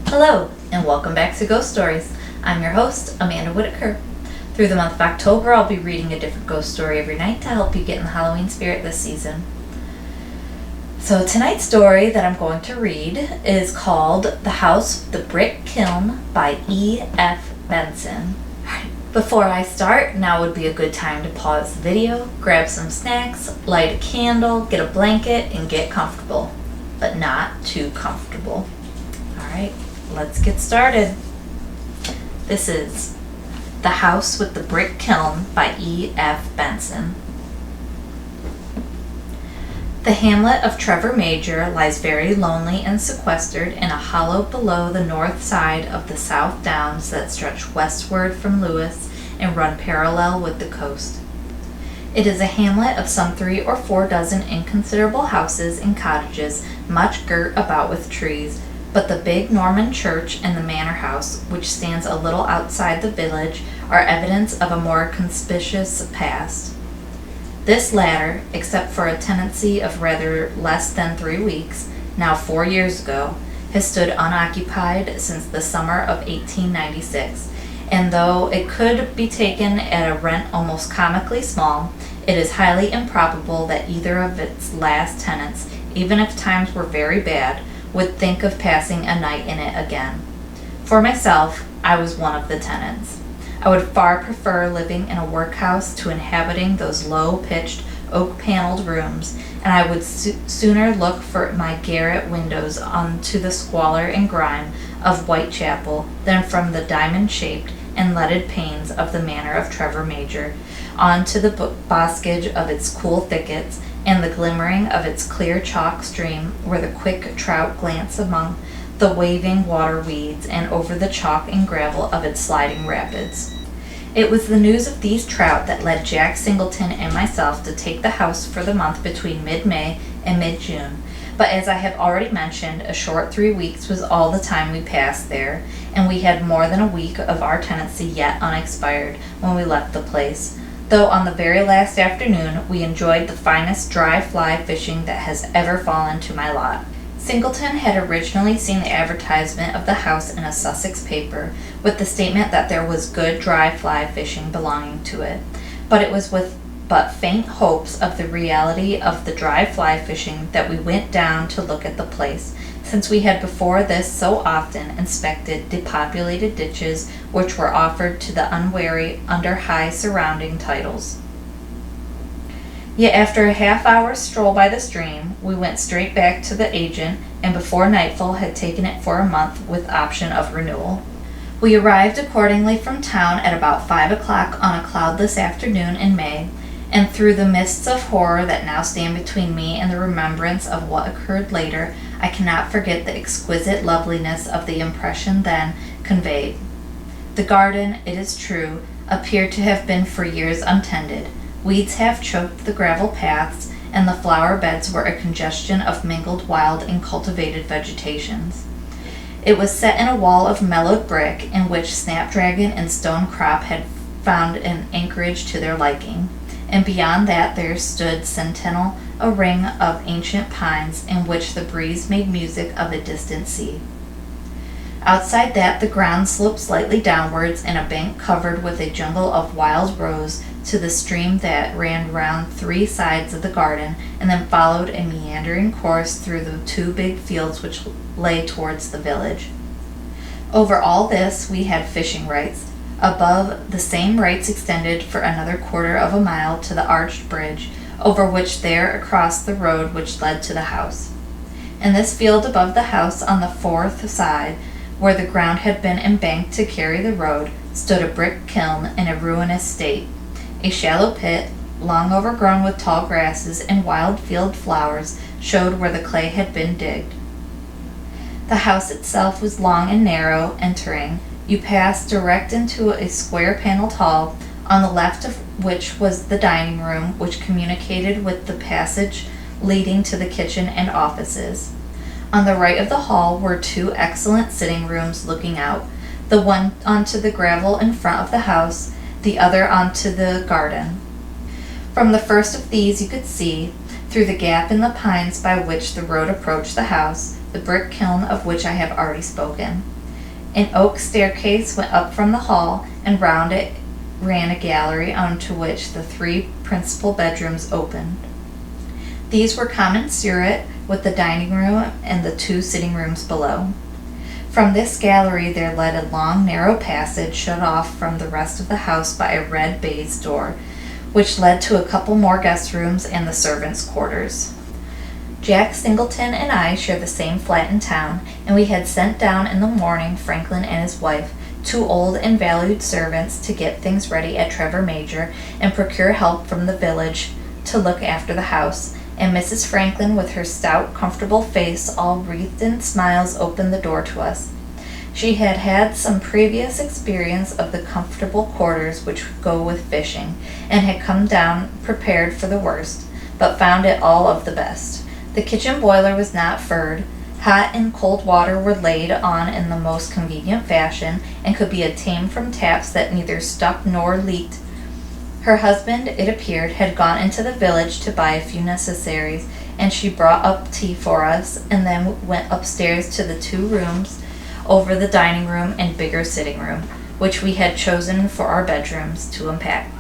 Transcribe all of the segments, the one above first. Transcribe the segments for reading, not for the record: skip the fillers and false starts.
Hello, and welcome back to Ghost Stories. I'm your host, Amanda Whitaker. Through the month of October, I'll be reading a different ghost story every night to help you get in the Halloween spirit this season. So tonight's story that I'm going to read is called The House with the Brick-Kiln by E.F. Benson. Before I start, now would be a good time to pause the video, grab some snacks, light a candle, get a blanket, and get comfortable. But not too comfortable. Alright, let's get started. This is The House with the Brick-Kiln by E.F. Benson. The hamlet of Trevor Major lies very lonely and sequestered in a hollow below the north side of the South Downs that stretch westward from Lewis and run parallel with the coast. It is a hamlet of some 3 or 4 dozen inconsiderable houses and cottages, much girt about with trees, but the big Norman church and the manor house, which stands a little outside the village, are evidence of a more conspicuous past. This latter, except for a tenancy of rather less than 3 weeks, now 4 years ago, has stood unoccupied since the summer of 1896, and though it could be taken at a rent almost comically small, it is highly improbable that either of its last tenants, even if times were very bad, would think of passing a night in it again. For myself, I was one of the tenants. I would far prefer living in a workhouse to inhabiting those low-pitched, oak-paneled rooms, and I would sooner look for my garret windows onto the squalor and grime of Whitechapel than from the diamond-shaped and leaded panes of the manor of Trevor Major onto the boskage of its cool thickets and the glimmering of its clear chalk stream where the quick trout glance among the waving water weeds and over the chalk and gravel of its sliding rapids. It was the news of these trout that led Jack Singleton and myself to take the house for the month between mid-May and mid-June, but as I have already mentioned, a short 3 weeks was all the time we passed there, and we had more than a week of our tenancy yet unexpired when we left the place, though on the very last afternoon we enjoyed the finest dry fly fishing that has ever fallen to my lot. Singleton had originally seen the advertisement of the house in a Sussex paper, with the statement that there was good dry fly fishing belonging to it, but it was with but faint hopes of the reality of the dry fly fishing that we went down to look at the place, since we had before this so often inspected depopulated ditches which were offered to the unwary under high surrounding titles. Yet after a half-hour's stroll by the stream, we went straight back to the agent, and before nightfall had taken it for a month with option of renewal. We arrived accordingly from town at about 5 o'clock on a cloudless afternoon in May, and through the mists of horror that now stand between me and the remembrance of what occurred later, I cannot forget the exquisite loveliness of the impression then conveyed. The garden, it is true, appeared to have been for years untended. Weeds half choked the gravel paths, and the flower beds were a congestion of mingled wild and cultivated vegetations. It was set in a wall of mellowed brick, in which snapdragon and stone crop had found an anchorage to their liking, and beyond that there stood sentinel a ring of ancient pines in which the breeze made music of a distant sea. Outside that the ground sloped slightly downwards, and a bank covered with a jungle of wild rose to the stream that ran round 3 sides of the garden, and then followed a meandering course through the 2 big fields which lay towards the village. Over all this we had fishing rights. Above, the same rights extended for another quarter of a mile to the arched bridge, over which there across the road which led to the house. In this field above the house on the 4th side, where the ground had been embanked to carry the road, stood a brick kiln in a ruinous state. A shallow pit, long overgrown with tall grasses and wild field flowers, showed where the clay had been digged. The house itself was long and narrow. Entering, you passed direct into a square-paneled hall, on the left of which was the dining room, which communicated with the passage leading to the kitchen and offices. On the right of the hall were 2 excellent sitting rooms looking out, the one onto the gravel in front of the house, the other onto the garden. From the first of these you could see, through the gap in the pines by which the road approached the house, the brick kiln of which I have already spoken. An oak staircase went up from the hall, and round it ran a gallery onto which the 3 principal bedrooms opened. These were commensurate with the dining room and the 2 sitting rooms below. From this gallery there led a long, narrow passage shut off from the rest of the house by a red baize door, which led to a couple more guest rooms and the servants' quarters. Jack Singleton and I shared the same flat in town, and we had sent down in the morning Franklin and his wife, 2 old and valued servants, to get things ready at Trevor Major and procure help from the village to look after the house, and Mrs. Franklin, with her stout, comfortable face all wreathed in smiles, opened the door to us. She had had some previous experience of the comfortable quarters which go with fishing, and had come down prepared for the worst, but found it all of the best. The kitchen boiler was not furred. Hot and cold water were laid on in the most convenient fashion, and could be obtained from taps that neither stuck nor leaked. Her husband, it appeared, had gone into the village to buy a few necessaries, and she brought up tea for us, and then went upstairs to the 2 rooms over the dining room and bigger sitting room, which we had chosen for our bedrooms, to unpack.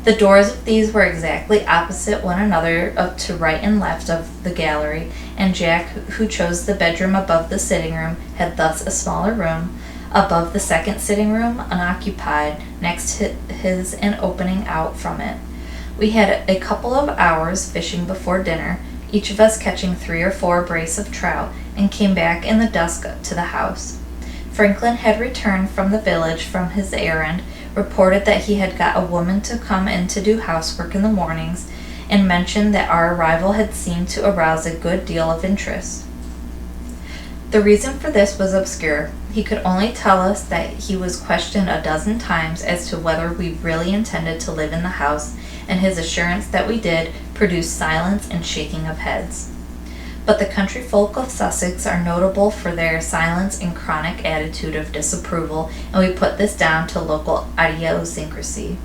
The doors of these were exactly opposite one another, up to right and left of the gallery, and Jack, who chose the bedroom above the sitting room, had thus a smaller room above the second sitting room, unoccupied, next his and opening out from it. We had a couple of hours fishing before dinner, each of us catching 3 or 4 brace of trout, and came back in the dusk to the house. Franklin had returned from the village from his errand, reported that he had got a woman to come in to do housework in the mornings, and mentioned that our arrival had seemed to arouse a good deal of interest. The reason for this was obscure. He could only tell us that he was questioned a dozen times as to whether we really intended to live in the house, and his assurance that we did produced silence and shaking of heads. But the country folk of Sussex are notable for their silence and chronic attitude of disapproval, and we put this down to local idiosyncrasy.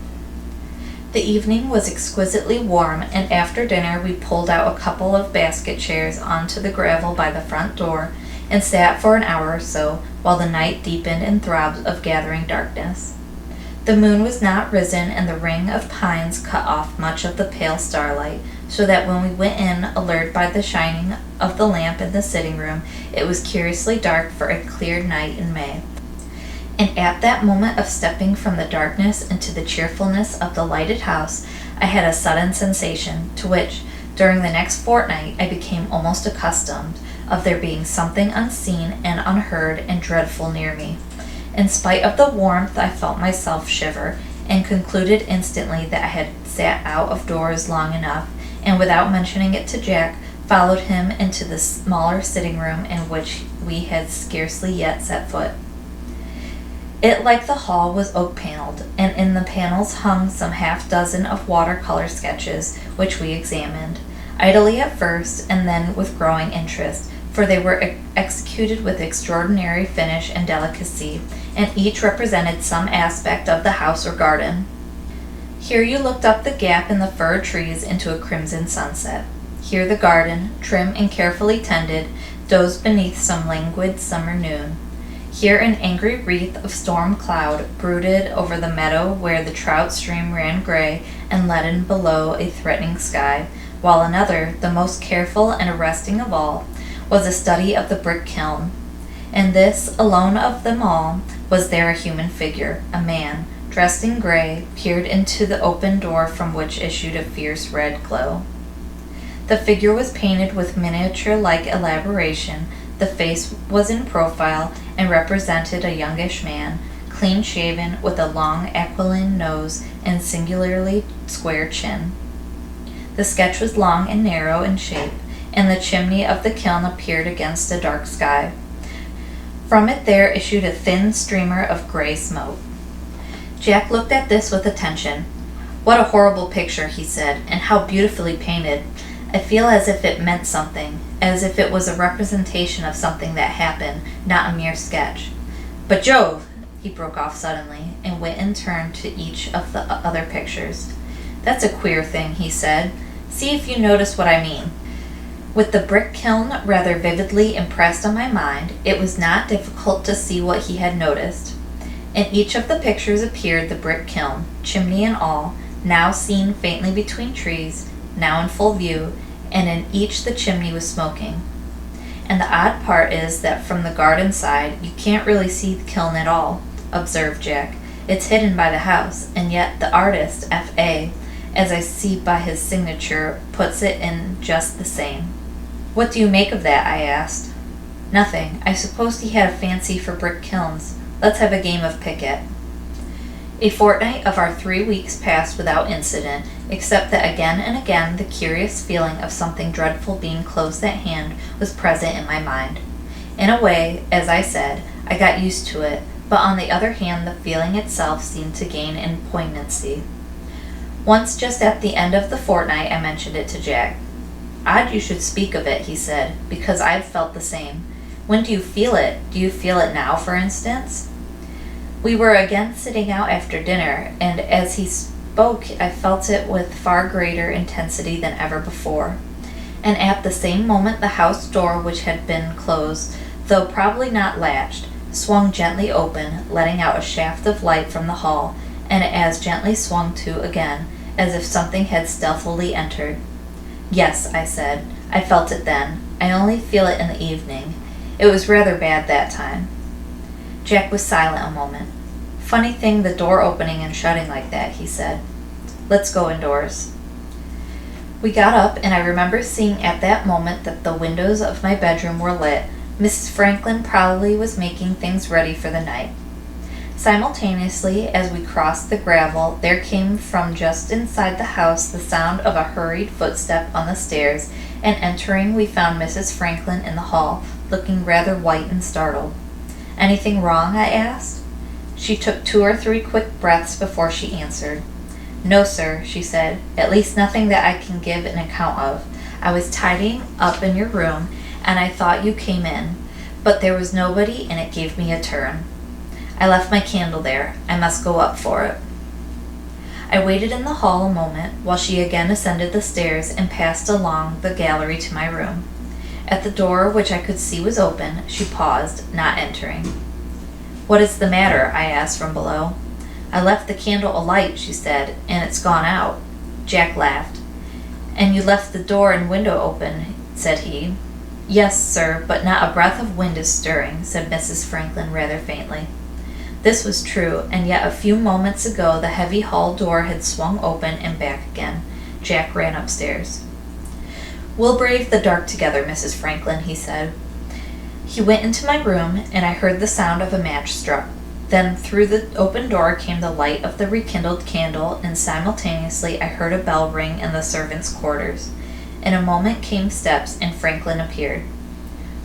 The evening was exquisitely warm, and after dinner we pulled out a couple of basket chairs onto the gravel by the front door, and sat for an hour or so, while the night deepened in throbs of gathering darkness. The moon was not risen, and the ring of pines cut off much of the pale starlight, so that when we went in, allured by the shining of the lamp in the sitting room, it was curiously dark for a clear night in May. And at that moment of stepping from the darkness into the cheerfulness of the lighted house, I had a sudden sensation, to which, during the next fortnight, I became almost accustomed, of there being something unseen and unheard and dreadful near me. In spite of the warmth, I felt myself shiver, and concluded instantly that I had sat out of doors long enough, and without mentioning it to Jack, followed him into the smaller sitting room in which we had scarcely yet set foot. It, like the hall, was oak-paneled, and in the panels hung some half-dozen of watercolor sketches, which we examined, idly at first, and then with growing interest, for they were executed with extraordinary finish and delicacy, and each represented some aspect of the house or garden. Here you looked up the gap in the fir trees into a crimson sunset. Here the garden, trim and carefully tended, dozed beneath some languid summer noon. Here an angry wreath of storm cloud brooded over the meadow where the trout stream ran gray and leaden below a threatening sky, while another, the most careful and arresting of all, was a study of the Brick-Kiln. In this, alone of them all, was there a human figure, a man, dressed in gray, peered into the open door from which issued a fierce red glow. The figure was painted with miniature-like elaboration. The face was in profile, and represented a youngish man, clean-shaven, with a long aquiline nose and singularly square chin. The sketch was long and narrow in shape, and the chimney of the kiln appeared against a dark sky. From it there issued a thin streamer of gray smoke. Jack looked at this with attention. "What a horrible picture," he said, "and how beautifully painted. I feel as if it meant something, as if it was a representation of something that happened, not a mere sketch. But Jove!" he broke off suddenly, and went and turned to each of the other pictures. "That's a queer thing," he said. "See if you notice what I mean." With the brick kiln rather vividly impressed on my mind, it was not difficult to see what he had noticed. In each of the pictures appeared the brick kiln, chimney and all, now seen faintly between trees, now in full view, and in each the chimney was smoking. And the odd part is that from the garden side you can't really see the kiln at all, observed Jack. It's hidden by the house, and yet the artist, F.A., as I see by his signature, puts it in just the same. What do you make of that? I asked. Nothing. I supposed he had a fancy for brick kilns. Let's have a game of piquet. A fortnight of our 3 weeks passed without incident, except that again and again the curious feeling of something dreadful being close at hand was present in my mind. In a way, as I said, I got used to it, but on the other hand the feeling itself seemed to gain in poignancy. Once just at the end of the fortnight I mentioned it to Jack. Odd you should speak of it, he said, because I've felt the same. When do you feel it? Do you feel it now, for instance? We were again sitting out after dinner, and as he spoke I felt it with far greater intensity than ever before. And at the same moment the house door, which had been closed, though probably not latched, swung gently open, letting out a shaft of light from the hall, and as gently swung to again, as if something had stealthily entered. Yes, I said, I felt it then. I only feel it in the evening. It was rather bad that time. Jack was silent a moment. Funny thing the door opening and shutting like that, he said. Let's go indoors. We got up, and I remember seeing at that moment that the windows of my bedroom were lit. Mrs. Franklin probably was making things ready for the night. Simultaneously, as we crossed the gravel, there came from just inside the house the sound of a hurried footstep on the stairs, and entering we found Mrs. Franklin in the hall, looking rather white and startled. Anything wrong? I asked. She took 2 or 3 quick breaths before she answered. No, sir, she said, at least nothing that I can give an account of. I was tidying up in your room, and I thought you came in, but there was nobody, and it gave me a turn. I left my candle there. I must go up for it. I waited in the hall a moment while she again ascended the stairs and passed along the gallery to my room. At the door, which I could see was open, she paused, not entering. What is the matter? I asked from below. I left the candle alight, she said, and it's gone out. Jack laughed. And you left the door and window open, said he. Yes, sir, but not a breath of wind is stirring, said Mrs. Franklin rather faintly. This was true, and yet a few moments ago the heavy hall door had swung open and back again. Jack ran upstairs. We'll brave the dark together, Mrs. Franklin, he said. He went into my room, and I heard the sound of a match struck. Then through the open door came the light of the rekindled candle, and simultaneously I heard a bell ring in the servants' quarters. In a moment came steps, and Franklin appeared.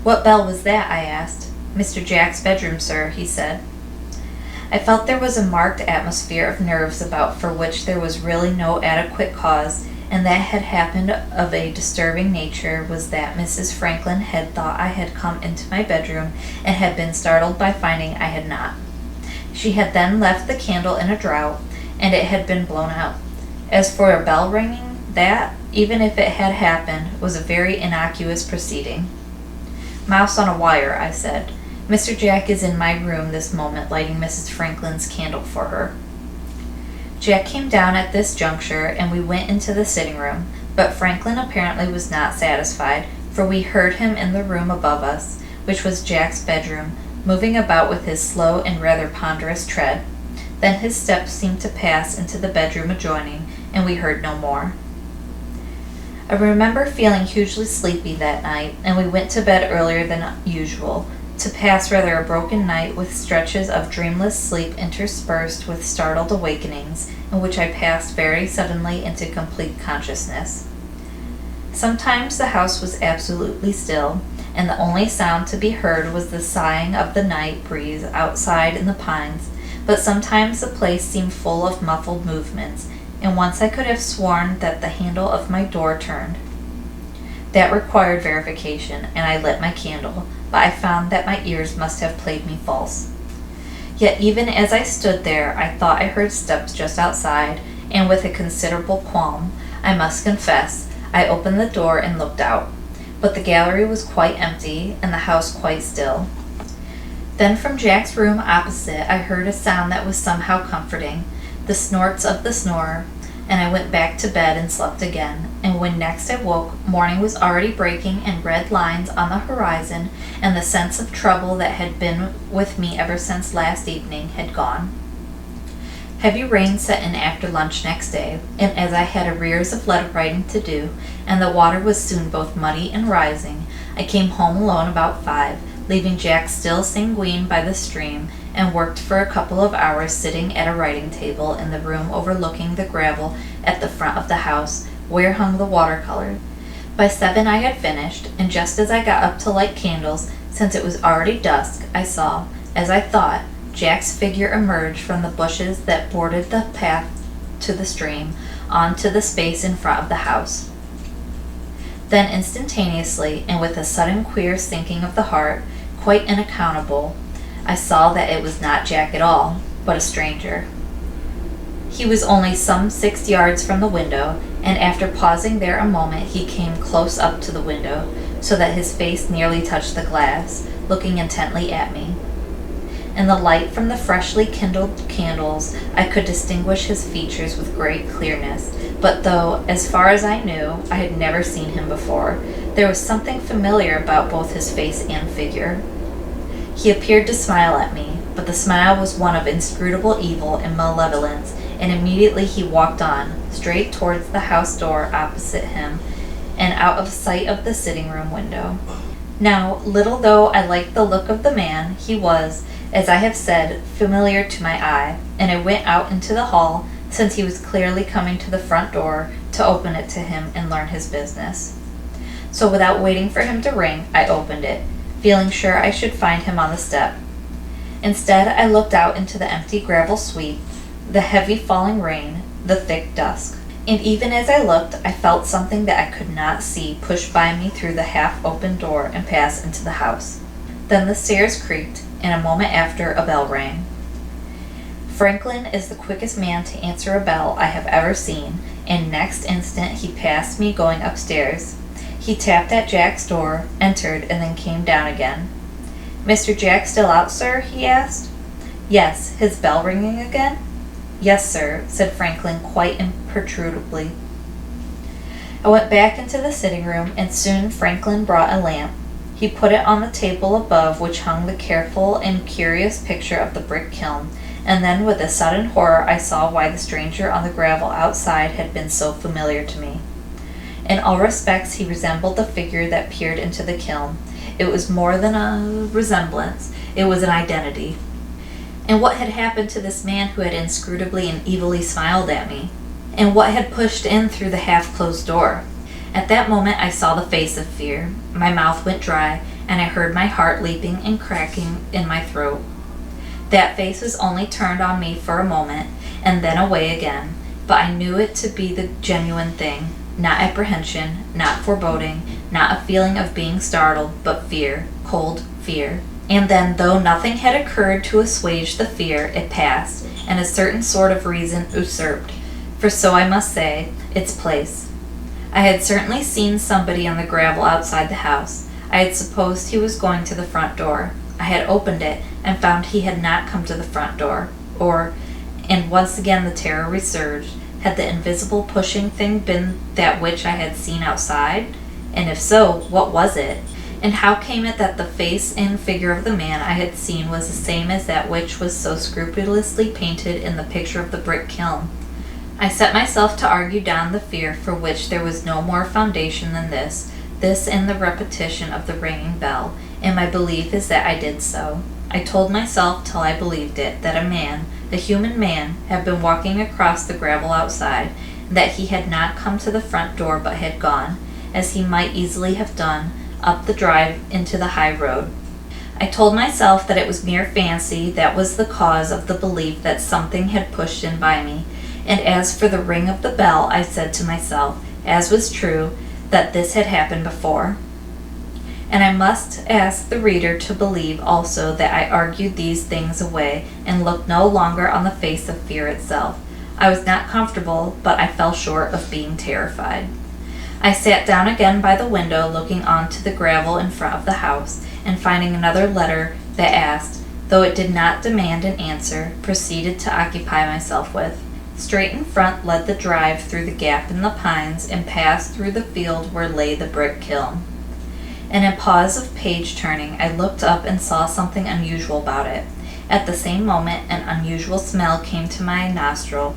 What bell was that? I asked. Mr. Jack's bedroom, sir, he said. I felt there was a marked atmosphere of nerves about for which there was really no adequate cause, and that had happened of a disturbing nature was that Mrs. Franklin had thought I had come into my bedroom and had been startled by finding I had not. She had then left the candle in a draught, and it had been blown out. As for a bell ringing, that, even if it had happened, was a very innocuous proceeding. Mouse on a wire, I said. Mr. Jack is in my room this moment lighting Mrs. Franklin's candle for her. Jack came down at this juncture, and we went into the sitting room, but Franklin apparently was not satisfied, for we heard him in the room above us, which was Jack's bedroom, moving about with his slow and rather ponderous tread. Then his steps seemed to pass into the bedroom adjoining, and we heard no more. I remember feeling hugely sleepy that night, and we went to bed earlier than usual, to pass rather a broken night with stretches of dreamless sleep interspersed with startled awakenings, in which I passed very suddenly into complete consciousness. Sometimes the house was absolutely still, and the only sound to be heard was the sighing of the night breeze outside in the pines, but sometimes the place seemed full of muffled movements, and once I could have sworn that the handle of my door turned. That required verification, and I lit my candle, but I found that my ears must have played me false. Yet even as I stood there, I thought I heard steps just outside, and with a considerable qualm, I must confess, I opened the door and looked out. but the gallery was quite empty and the house quite still. Then from Jack's room opposite I heard a sound that was somehow comforting, the snorts of the snorer, and I went back to bed and slept again, and when next I woke, morning was already breaking and red lines on the horizon, and the sense of trouble that had been with me ever since last evening had gone. Heavy rain set in after lunch next day, and as I had arrears of letter writing to do, and the water was soon both muddy and rising, I came home alone about 5, leaving Jack still sanguine by the stream, and worked for a couple of hours sitting at a writing table in the room overlooking the gravel at the front of the house, where hung the watercolor. By 7 I had finished, and just as I got up to light candles, since it was already dusk, I saw, as I thought, Jack's figure emerge from the bushes that bordered the path to the stream, onto the space in front of the house. Then instantaneously, and with a sudden queer sinking of the heart, quite unaccountable, I saw that it was not Jack at all, but a stranger. He was only some 6 yards from the window, and after pausing there a moment he came close up to the window, so that his face nearly touched the glass, looking intently at me. In the light from the freshly kindled candles I could distinguish his features with great clearness, but though, as far as I knew, I had never seen him before, there was something familiar about both his face and figure. He appeared to smile at me, but the smile was one of inscrutable evil and malevolence, and immediately he walked on, straight towards the house door opposite him, and out of sight of the sitting-room window. Now, little though I liked the look of the man, he was, as I have said, familiar to my eye, and I went out into the hall, since he was clearly coming to the front door, to open it to him and learn his business. So without waiting for him to ring, I opened it, feeling sure I should find him on the step. Instead, I looked out into the empty gravel sweep, the heavy falling rain, the thick dusk. And even as I looked, I felt something that I could not see push by me through the half-open door and pass into the house. Then the stairs creaked, and a moment after a bell rang. Franklin is the quickest man to answer a bell I have ever seen, and next instant he passed me going upstairs. He tapped at Jack's door, entered, and then came down again. "Mr. Jack still out, sir?" he asked. "Yes. His bell ringing again?" "Yes, sir," said Franklin quite imperturbably. I went back into the sitting room, and soon Franklin brought a lamp. He put it on the table above which hung the careful and curious picture of the Brick-Kiln, and then with a sudden horror I saw why the stranger on the gravel outside had been so familiar to me. In all respects he resembled the figure that peered into the kiln. It was more than a resemblance, it was an identity. And what had happened to this man who had inscrutably and evilly smiled at me? And what had pushed in through the half-closed door? At that moment I saw the face of fear. My mouth went dry, and I heard my heart leaping and cracking in my throat. That face was only turned on me for a moment, and then away again, but I knew it to be the genuine thing. Not apprehension, not foreboding, not a feeling of being startled, but fear, cold fear. And then, though nothing had occurred to assuage the fear, it passed, and a certain sort of reason usurped, for so I must say, its place. I had certainly seen somebody on the gravel outside the house. I had supposed he was going to the front door. I had opened it, and found he had not come to the front door, and once again the terror resurged. Had the invisible pushing thing been that which I had seen outside? And if so, what was it? And how came it that the face and figure of the man I had seen was the same as that which was so scrupulously painted in the picture of the Brick-Kiln? I set myself to argue down the fear for which there was no more foundation than this and the repetition of the ringing bell, and my belief is that I did so. I told myself till I believed it, that a man, a human man, had been walking across the gravel outside, and that he had not come to the front door but had gone, as he might easily have done, up the drive into the high road. I told myself that it was mere fancy that was the cause of the belief that something had pushed in by me, and as for the ring of the bell, I said to myself, as was true, that this had happened before. And I must ask the reader to believe also that I argued these things away and looked no longer on the face of fear itself. I was not comfortable, but I fell short of being terrified. I sat down again by the window, looking onto the gravel in front of the house, and finding another letter that asked, though it did not demand an answer, proceeded to occupy myself with. Straight in front led the drive through the gap in the pines and passed through the field where lay the brick-kiln. In a pause of page-turning, I looked up and saw something unusual about it. At the same moment, an unusual smell came to my nostril.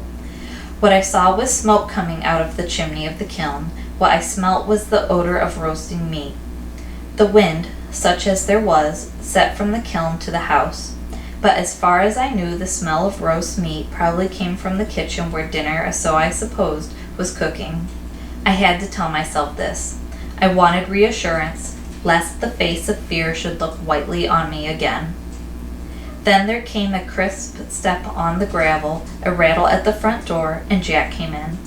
What I saw was smoke coming out of the chimney of the kiln. What I smelt was the odor of roasting meat. The wind, such as there was, set from the kiln to the house. But as far as I knew, the smell of roast meat probably came from the kitchen where dinner, so I supposed, was cooking. I had to tell myself this. I wanted reassurance, lest the face of fear should look whitely on me again. Then there came a crisp step on the gravel, a rattle at the front door, and Jack came in.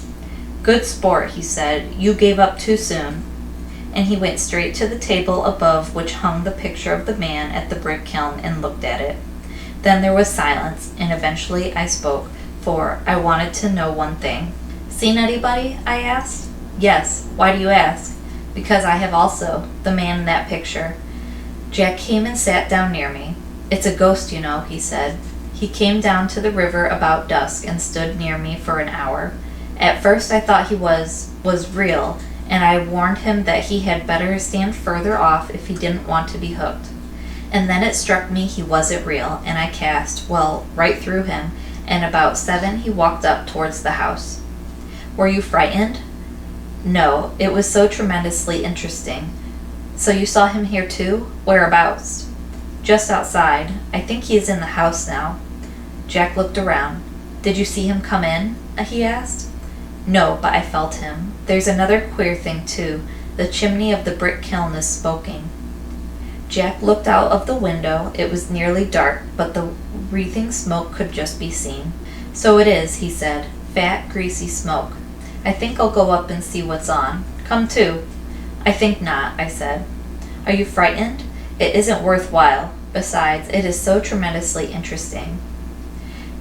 "Good sport," he said. "You gave up too soon." And he went straight to the table above which hung the picture of the man at the brick kiln and looked at it. Then there was silence, and eventually I spoke, for I wanted to know one thing. "Seen anybody?" I asked. "Yes. Why do you ask?" "Because I have also, the man in that picture." Jack came and sat down near me. "It's a ghost, you know," he said. He came down to the river about dusk and stood near me for an hour. At first I thought he was real, and I warned him that he had better stand further off if he didn't want to be hooked. And then it struck me he wasn't real, and I cast, right through him, and about 7 he walked up towards the house. "Were you frightened?" "No, it was so tremendously interesting." "So you saw him here too? Whereabouts?" "Just outside. I think he is in the house now." Jack looked around. "Did you see him come in?" he asked. "No, but I felt him. There's another queer thing too. The chimney of the brick kiln is smoking." Jack looked out of the window. It was nearly dark, but the wreathing smoke could just be seen. "So it is," he said. "Fat, greasy smoke. I think I'll go up and see what's on. Come too." "I think not," I said. "Are you frightened?" "It isn't worthwhile. Besides, it is so tremendously interesting."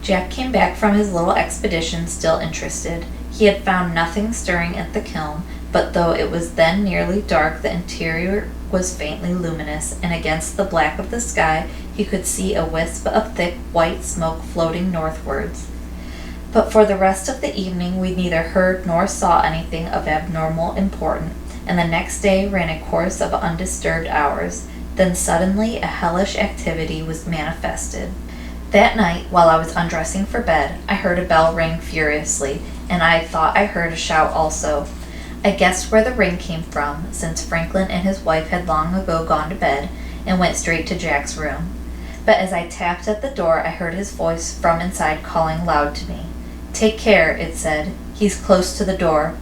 Jack came back from his little expedition still interested. He had found nothing stirring at the kiln, but though it was then nearly dark, the interior was faintly luminous, and against the black of the sky he could see a wisp of thick white smoke floating northwards. But for the rest of the evening we neither heard nor saw anything of abnormal importance, and the next day ran a course of undisturbed hours. Then suddenly a hellish activity was manifested. That night, while I was undressing for bed, I heard a bell ring furiously, and I thought I heard a shout also. I guessed where the ring came from, since Franklin and his wife had long ago gone to bed, and went straight to Jack's room. But as I tapped at the door, I heard his voice from inside calling loud to me. "Take care," it said. "He's close to the door."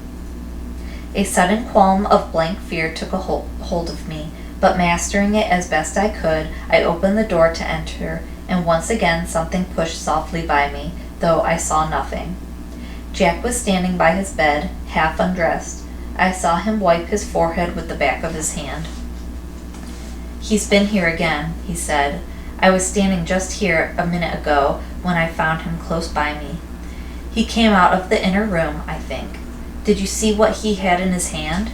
A sudden qualm of blank fear took a hold of me, but mastering it as best I could, I opened the door to enter, and once again something pushed softly by me, though I saw nothing. Jack was standing by his bed, half undressed. I saw him wipe his forehead with the back of his hand. "He's been here again," he said. "I was standing just here a minute ago when I found him close by me. He came out of the inner room, I think. Did you see what he had in his hand?"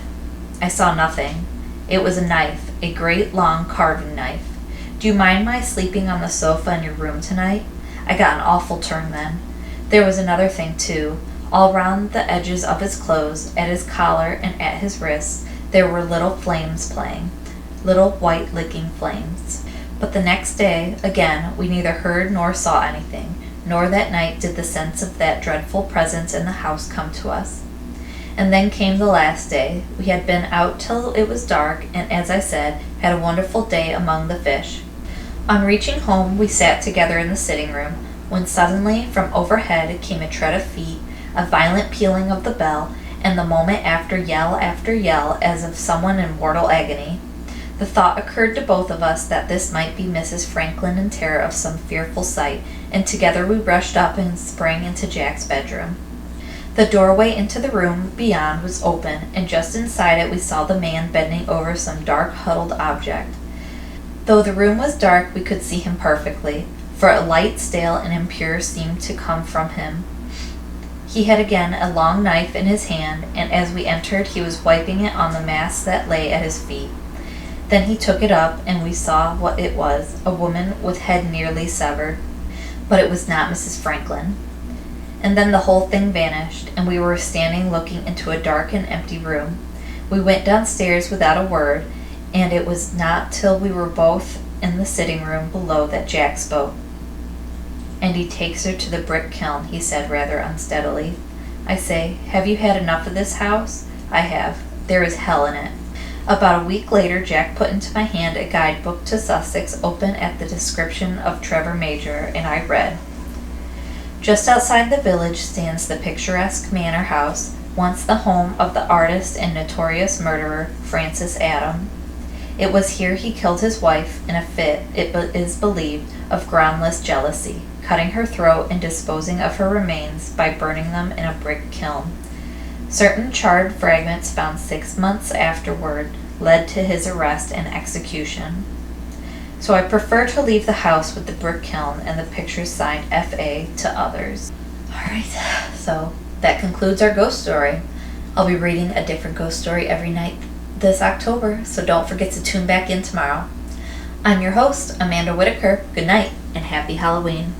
I saw nothing. It was a knife, a great long carving knife. "Do you mind my sleeping on the sofa in your room tonight?" I got an awful turn then. There was another thing too. All round the edges of his clothes, at his collar and at his wrists, there were little flames playing, little white licking flames. But the next day, again, we neither heard nor saw anything, nor that night did the sense of that dreadful presence in the house come to us. And then came the last day. We had been out till it was dark, and as I said, had a wonderful day among the fish. On reaching home, we sat together in the sitting room, when suddenly from overhead came a tread of feet, a violent pealing of the bell, and the moment after yell as of someone in mortal agony. The thought occurred to both of us that this might be Mrs. Franklin in terror of some fearful sight, and together we rushed up and sprang into Jack's bedroom. The doorway into the room beyond was open, and just inside it we saw the man bending over some dark huddled object. Though the room was dark, we could see him perfectly, for a light stale and impure seemed to come from him. He had again a long knife in his hand, and as we entered he was wiping it on the mass that lay at his feet. Then he took it up, and we saw what it was, a woman with head nearly severed. But it was not Mrs. Franklin. And then the whole thing vanished, and we were standing looking into a dark and empty room. We went downstairs without a word, and it was not till we were both in the sitting room below that Jack spoke. "And he takes her to the Brick-Kiln," he said rather unsteadily. "I say, have you had enough of this house?" "I have. There is hell in it." About a week later Jack put into my hand a guidebook to Sussex open at the description of Trevor Major, and I read, "Just outside the village stands the picturesque manor house, once the home of the artist and notorious murderer Francis Adam. It was here he killed his wife in a fit, it is believed, of groundless jealousy, cutting her throat and disposing of her remains by burning them in a brick kiln. Certain charred fragments found 6 months afterward led to his arrest and execution. So I prefer to leave the house with the brick kiln and the pictures signed F.A. to others." Alright, so that concludes our ghost story. I'll be reading a different ghost story every night this October, so don't forget to tune back in tomorrow. I'm your host, Amanda Whitaker. Good night and happy Halloween.